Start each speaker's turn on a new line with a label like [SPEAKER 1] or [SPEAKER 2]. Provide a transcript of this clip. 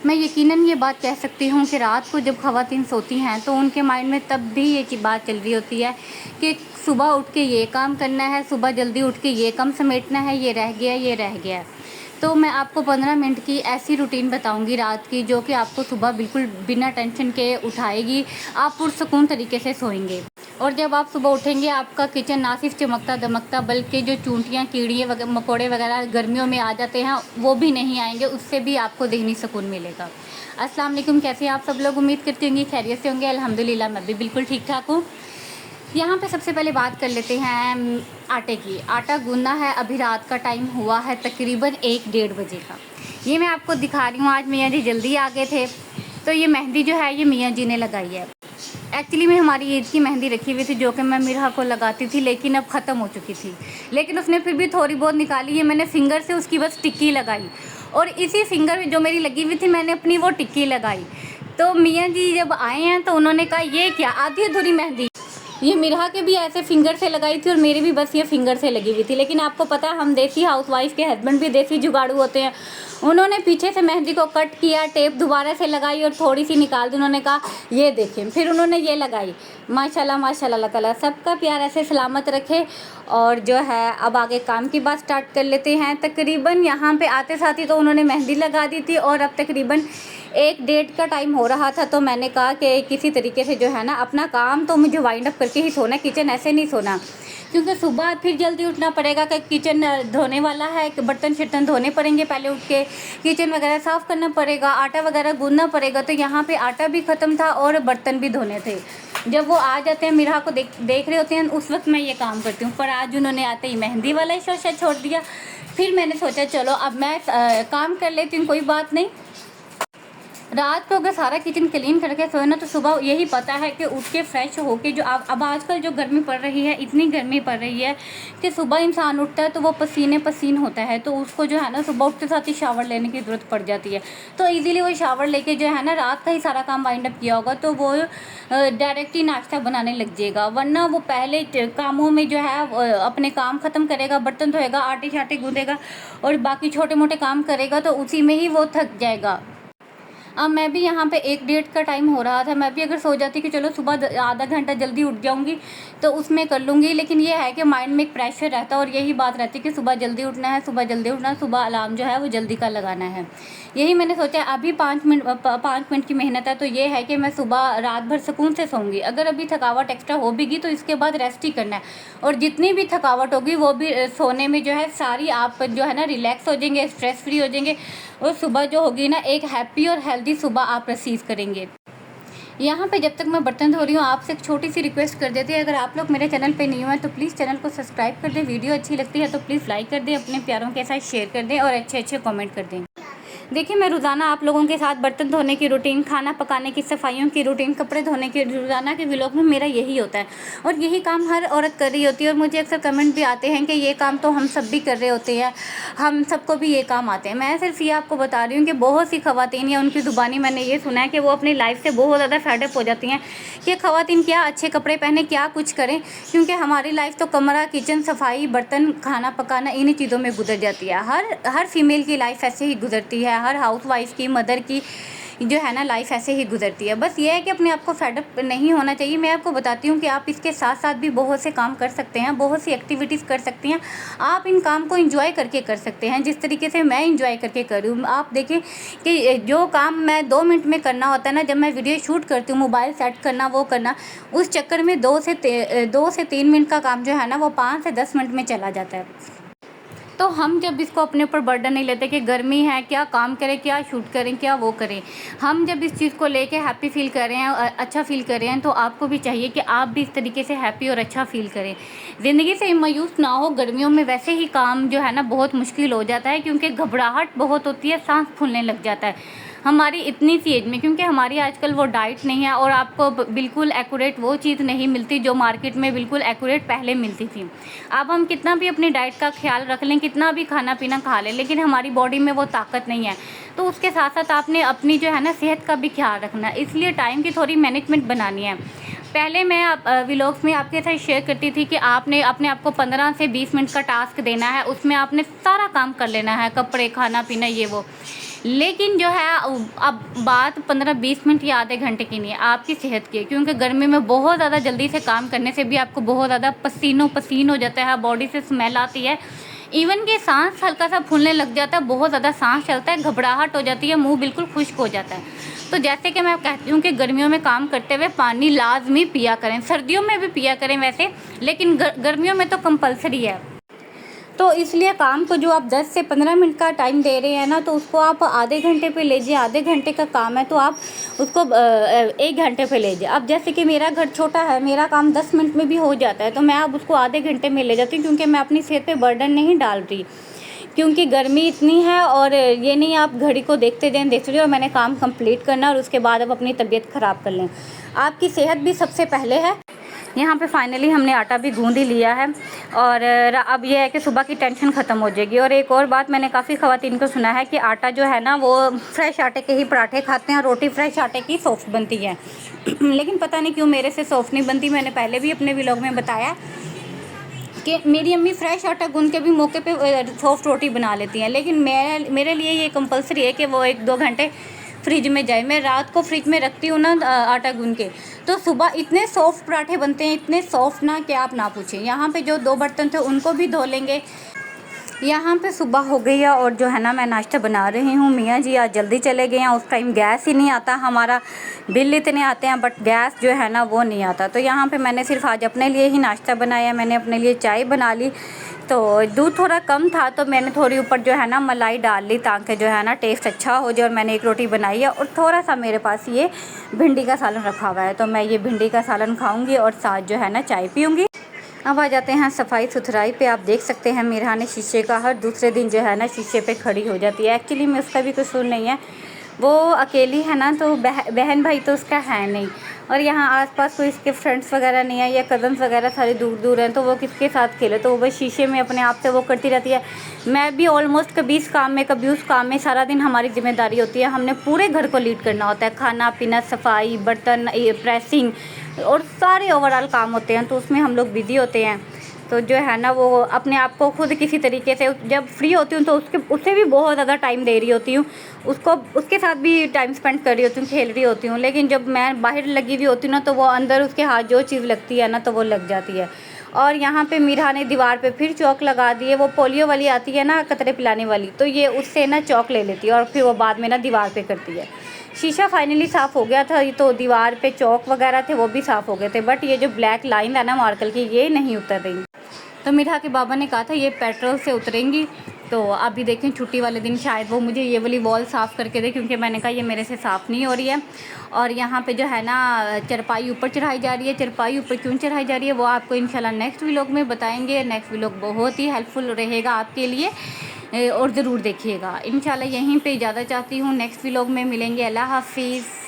[SPEAKER 1] मैं यकीनन ये बात कह सकती हूँ कि रात को जब ख़वातीन सोती हैं तो उनके माइंड में तब भी ये बात चल रही होती है कि सुबह उठ के ये काम करना है, सुबह जल्दी उठ के ये काम समेटना है, ये रह गया, ये रह गया। तो मैं आपको 15 मिनट की ऐसी रूटीन बताऊंगी रात की, जो कि आपको सुबह बिल्कुल बिना टेंशन के उठाएगी। आप पुरसकून तरीके से सोएंगे और जब आप सुबह उठेंगे आपका किचन ना सिर्फ चमकता दमकता बल्कि जो चूंटियाँ कीड़े मकोड़े वगैरह गर्मियों में आ जाते हैं वो भी नहीं आएंगे, उससे भी आपको ज़हनी सुकून मिलेगा। अस्सलाम वालेकुम, कैसे हैं आप सब लोग? उम्मीद करती होंगी खैरियत से होंगे। अल्हम्दुलिल्लाह मैं भी बिल्कुल ठीक ठाक हूँ। यहाँ पे सबसे पहले बात कर लेते हैं आटे की। आटा गूंदना है, अभी रात का टाइम हुआ है तकरीबन 1-1:30 बजे का। ये मैं आपको दिखा रही हूँ, आज मियाँ जी जल्दी आ गए थे तो ये मेहंदी जो है ये मियाँ जी ने लगाई है। एक्चुअली में हमारी ईद की मेहंदी रखी हुई थी जो कि मैं मिरहा को लगाती थी, लेकिन अब ख़त्म हो चुकी थी, लेकिन उसने फिर भी थोड़ी बहुत निकाली है। मैंने फिंगर से उसकी बस टिक्की लगाई और इसी फिंगर में जो मेरी लगी हुई थी मैंने अपनी वो टिक्की लगाई। तो मियाँ जी जब आए हैं तो उन्होंने कहा ये क्या आधी अधूरी मेहंदी। ये मिरहा के भी ऐसे फिंगर से लगाई थी और मेरी भी बस ये फिंगर से लगी हुई थी, लेकिन आपको पता है हम देसी हाउसवाइफ के हस्बैंड भी देसी जुगाड़ू होते हैं। उन्होंने पीछे से मेहंदी को कट किया, टेप दोबारा से लगाई और थोड़ी सी निकाल दी। उन्होंने कहा ये देखें, फिर उन्होंने ये लगाई। माशाल्लाह माशाल्लाह, अल्लाह ताला सबका प्यार ऐसे सलामत रखे। और जो है अब आगे काम की बात स्टार्ट कर लेते हैं। तकरीबन यहाँ पे आते साथ ही तो उन्होंने मेहंदी लगा दी थी और अब तकरीबन 1-1:30 का टाइम हो रहा था। तो मैंने कहा कि किसी तरीके से जो है ना अपना काम तो मुझे वाइंड अप करके ही सोना, किचन ऐसे नहीं सोना, क्योंकि सुबह फिर जल्दी उठना पड़ेगा कि किचन धोने वाला है, बर्तन शर्तन धोने पड़ेंगे, पहले उठ के किचन वगैरह साफ़ करना पड़ेगा, आटा वगैरह गूंदना पड़ेगा। तो यहाँ पे आटा भी ख़त्म था और बर्तन भी धोने थे। जब वो आ जाते हैं मिरहा को देख रहे होते हैं उस वक्त मैं ये काम करती हूँ, पर आज उन्होंने आते ही मेहंदी वाला ही शोशा छोड़ दिया। फिर मैंने सोचा चलो अब मैं काम कर लेती हूँ, कोई बात नहीं। रात को अगर सारा किचन क्लीन करके सोए ना तो सुबह यही पता है कि उठ के फ्रेश होके जो अब आजकल जो गर्मी पड़ रही है, इतनी गर्मी पड़ रही है कि सुबह इंसान उठता है तो वो पसीने पसीन होता है, तो उसको जो है ना सुबह उठते साथ ही शावर लेने की ज़रूरत पड़ जाती है। तो इजीली वो शावर लेके जो है ना रात का ही सारा काम वाइंड अप किया होगा तो वो डायरेक्ट ही नाश्ता बनाने लग जाएगा, वरना वो पहले कामों में जो है अपने काम ख़त्म करेगा, बर्तन धोएगा, आटे शाटे गूंदेगा और बाकी छोटे मोटे काम करेगा तो उसी में ही वो थक जाएगा। अब मैं भी यहाँ पे 1-1:30 का टाइम हो रहा था, मैं भी अगर सो जाती कि चलो सुबह आधा घंटा जल्दी उठ जाऊँगी तो उसमें कर लूँगी, लेकिन ये है कि माइंड में एक प्रेशर रहता है और यही बात रहती है कि सुबह जल्दी उठना है, सुबह जल्दी उठना है, सुबह अलार्म जो है वो जल्दी का लगाना है। यही मैंने सोचा अभी 5 मिनट की मेहनत है तो ये है कि मैं सुबह रात भर सुकून से सोऊंगी। अगर अभी थकावट एक्स्ट्रा हो भी तो इसके बाद रेस्ट ही करना है और जितनी भी थकावट होगी वो भी सोने में जो है सारी आप जो है ना रिलैक्स हो जाएंगे, स्ट्रेस फ्री हो जाएंगे और सुबह जो होगी ना एक हैप्पी और हेल्दी सुबह आप रिसीव करेंगे। यहाँ पे जब तक मैं बर्तन धो रही हूँ आपसे एक छोटी सी रिक्वेस्ट कर देती है, अगर आप लोग मेरे चैनल पे नहीं हुए तो प्लीज़ चैनल को सब्सक्राइब कर दें, वीडियो अच्छी लगती है तो प्लीज़ लाइक कर दें, अपने प्यारों के साथ शेयर कर दें और अच्छे कमेंट कर दें। देखिए मैं रोज़ाना आप लोगों के साथ बर्तन धोने की रूटीन, खाना पकाने की, सफाइयों की रूटीन, कपड़े धोने की, रोज़ाना के व्लॉग में मेरा यही होता है और यही काम हर औरत कर रही होती है। और मुझे अक्सर कमेंट भी आते हैं कि ये काम तो हम सब भी कर रहे होते हैं, हम सबको भी ये काम आते हैं। मैं सिर्फ ये आपको बता रही हूँ कि बहुत सी ख़वातीन या उनकी ज़ुबानी मैंने ये सुना है कि वो अपनी लाइफ से बहुत ज़्यादा फेडअप हो जाती हैं कि ख़वातीन क्या अच्छे कपड़े पहने, क्या कुछ करें, क्योंकि हमारी लाइफ तो कमरा, किचन, सफाई, बर्तन, खाना पकाना इन्हीं चीज़ों में गुजर जाती है। हर फीमेल की लाइफ ऐसे ही गुजरती है, हर हाउस वाइफ की, मदर की जो है ना लाइफ ऐसे ही गुजरती है। बस ये है कि अपने आप को फेडअप नहीं होना चाहिए। मैं आपको बताती हूँ कि आप इसके साथ साथ भी बहुत से काम कर सकते हैं, बहुत सी एक्टिविटीज़ कर सकती हैं। आप इन काम को एंजॉय करके कर सकते हैं, जिस तरीके से मैं एंजॉय करके कर रही हूँ। आप देखें कि जो काम मैं 2 मिनट में करना होता है ना, जब मैं वीडियो शूट करती हूँ, मोबाइल सेट करना, वो करना, उस चक्कर में 2 से 3 मिनट का काम जो है ना वो 5 से 10 मिनट में चला जाता है। तो हम जब इसको अपने ऊपर बर्डन नहीं लेते कि गर्मी है, क्या काम करें, क्या शूट करें, क्या वो करें, हम जब इस चीज़ को लेके हैप्पी फील कर रहे हैं, अच्छा फील कर रहे हैं, तो आपको भी चाहिए कि आप भी इस तरीके से हैप्पी और अच्छा फील करें। ज़िंदगी से मायूस ना हो। गर्मियों में वैसे ही काम जो है ना बहुत मुश्किल हो जाता है क्योंकि घबराहट बहुत होती है, सांस फूलने लग जाता है हमारी इतनी सी एज में, क्योंकि हमारी आजकल वो डाइट नहीं है और आपको बिल्कुल एक्यूरेट वो चीज़ नहीं मिलती जो मार्केट में बिल्कुल एक्यूरेट पहले मिलती थी। अब हम कितना भी अपनी डाइट का ख्याल रख लें, कितना भी खाना पीना खा लें, लेकिन हमारी बॉडी में वो ताकत नहीं है। तो उसके साथ साथ आपने अपनी जो है ना सेहत का भी ख्याल रखना है, इसलिए टाइम की थोड़ी मैनेजमेंट बनानी है। पहले मैं व्लॉग्स में आपके साथ शेयर करती थी कि आपने अपने आप को 15 से 20 मिनट का टास्क देना है, उसमें आपने सारा काम कर लेना है, कपड़े, खाना पीना, ये वो। लेकिन जो है अब बात 15-20 मिनट या आधे घंटे की नहीं है, आपकी सेहत की है। क्योंकि गर्मी में बहुत ज़्यादा जल्दी से काम करने से भी आपको बहुत ज़्यादा पसीनो पसीन हो जाता है, बॉडी से स्मेल आती है, इवन कि सांस हल्का सा फूलने लग जाता है, बहुत ज़्यादा सांस चलता है, घबराहट हो जाती है, मुंह बिल्कुल खुश्क हो जाता है। तो जैसे कि मैं कहती हूँ कि गर्मियों में काम करते हुए पानी लाजमी पिया करें, सर्दियों में भी पिया करें वैसे, लेकिन गर्मियों में तो कंपलसरी है। तो इसलिए काम को जो आप 10 से 15 मिनट का टाइम दे रहे हैं ना, तो उसको आप आधे घंटे पे लीजिए। आधे घंटे का काम है तो आप उसको 1 घंटे पे लीजिए। अब जैसे कि मेरा घर छोटा है, मेरा काम 10 मिनट में भी हो जाता है, तो मैं अब उसको आधे घंटे में ले जाती हूँ, क्योंकि मैं अपनी सेहत पे बर्डन नहीं डाल रही, क्योंकि गर्मी इतनी है। और ये नहीं आप घड़ी को देखते जाएं और मैंने काम कंप्लीट करना और उसके बाद अब अपनी तबीयत ख़राब कर लें। आपकी सेहत भी सबसे पहले है। यहाँ पे फाइनली हमने आटा भी गूँध ही लिया है और अब ये है कि सुबह की टेंशन ख़त्म हो जाएगी। और एक और बात, मैंने काफ़ी ख़वातीन को सुना है कि आटा जो है ना, वो फ्रेश आटे के ही पराठे खाते हैं और रोटी फ्रेश आटे की सॉफ्ट बनती है। लेकिन पता नहीं क्यों मेरे से सॉफ्ट नहीं बनती। मैंने पहले भी अपने व्लॉग में बताया कि मेरी अम्मी फ्रेश आटा गूँध के भी मौके पे सॉफ्ट रोटी बना लेती हैं, लेकिन मेरे लिए ये कंपलसरी है कि वो 1-2 घंटे फ्रिज में जाए। मैं रात को फ्रिज में रखती हूँ ना आटा गूँध के, तो सुबह इतने सॉफ्ट पराठे बनते हैं, इतने सॉफ्ट ना कि आप ना पूछें। यहाँ पे जो 2 बर्तन थे उनको भी धो लेंगे। यहाँ पे सुबह हो गई है और जो है ना, मैं नाश्ता बना रही हूँ। मियाँ जी आज जल्दी चले गए हैं, उस टाइम गैस ही नहीं आता। हमारा बिल इतने आते हैं बट गैस जो है ना वो नहीं आता। तो यहाँ पे मैंने सिर्फ आज अपने लिए ही नाश्ता बनाया। मैंने अपने लिए चाय बना ली, तो दूध थोड़ा कम था तो मैंने थोड़ी ऊपर जो है ना मलाई डाल ली, ताकि जो है ना टेस्ट अच्छा हो जाए। और मैंने एक रोटी बनाई है और थोड़ा सा मेरे पास ये भिंडी का सालन रखा हुआ है, तो मैं ये भिंडी का सालन खाऊंगी और साथ जो है ना चाय पीऊँगी। अब आ जाते हैं सफाई सुथराई पे। आप देख सकते हैं मेरा ने शीशे का हर दूसरे दिन जो है ना शीशे पे खड़ी हो जाती है। एक्चुअली में उसका भी कसूर नहीं है, वो अकेली है ना, तो बहन भाई तो उसका है नहीं। और यहाँ आसपास कोई इसके फ्रेंड्स वगैरह नहीं है या कज़न्स वगैरह सारे दूर दूर हैं, तो वो किसके साथ खेले, तो वो बस शीशे में अपने आप से वो करती रहती है। मैं भी ऑलमोस्ट कभी इस काम में कभी उस काम में, सारा दिन हमारी जिम्मेदारी होती है। हमने पूरे घर को लीड करना होता है, खाना पीना, सफाई, बर्तन, प्रेसिंग और सारे ओवरऑल काम होते हैं, तो उसमें हम लोग बिज़ी होते हैं। तो जो है ना, वो अपने आप को खुद किसी तरीके से जब फ्री होती हूँ तो उससे भी बहुत ज़्यादा टाइम दे रही होती हूँ, उसके साथ भी टाइम स्पेंड कर रही होती हूँ, खेल रही होती हूँ। लेकिन जब मैं बाहर लगी हुई होती हूँ ना, तो वो अंदर उसके हाथ जो चीज़ लगती है ना, तो वो लग जाती है। और यहाँ पे मीरा ने दीवार पे फिर चौक लगा दी है। वो पोलियो वाली आती है ना, कतरे पिलाने वाली, तो ये उससे ना चौक ले लेती है और फिर वो बाद में ना दीवार पे करती है। शीशा फाइनली साफ़ हो गया था, तो दीवार पे चौक वगैरह थे वो भी साफ़ हो गए थे, बट ये जो ब्लैक लाइन है ना मार्कर की, ये नहीं उतर रही। तो मीरा के बाबा ने कहा था ये पेट्रोल से उतरेंगी, तो अभी देखें छुट्टी वाले दिन शायद वो मुझे ये वाली वॉल साफ़ करके दे, क्योंकि मैंने कहा ये मेरे से साफ़ नहीं हो रही है। और यहाँ पे जो है ना चरपाई ऊपर चढ़ाई जा रही है। चरपाई ऊपर क्यों चढ़ाई जा रही है वो आपको इंशाल्लाह नेक्स्ट व्लॉग में बताएंगे। नेक्स्ट व्लॉग बहुत ही हेल्पफुल रहेगा आपके लिए और ज़रूर देखिएगा। इंशाल्लाह यहीं पे इजाज़त चाहती हूँ, नेक्स्ट व्लॉग में मिलेंगे। अल्लाह हाफिज़।